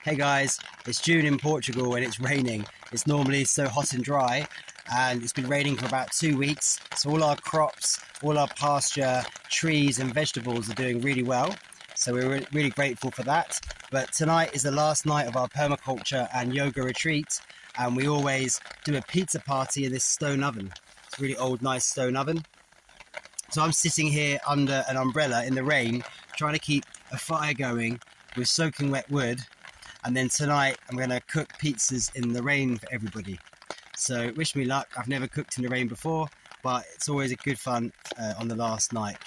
Hey guys, it's June in Portugal and it's raining. It's normally so hot and dry, and it's been raining for about 2 weeks. So all our crops, all our pasture, trees and vegetables are doing really well. So we're really grateful for that. But tonight is the last night of our permaculture and yoga retreat, and we always do a pizza party in this stone oven. It's a really old, nice stone oven. So I'm sitting here under an umbrella in the rain, trying to keep a fire going with soaking wet wood. And then tonight I'm going to cook pizzas in the rain for everybody. So wish me luck. I've never cooked in the rain before, but it's always a good fun on the last night.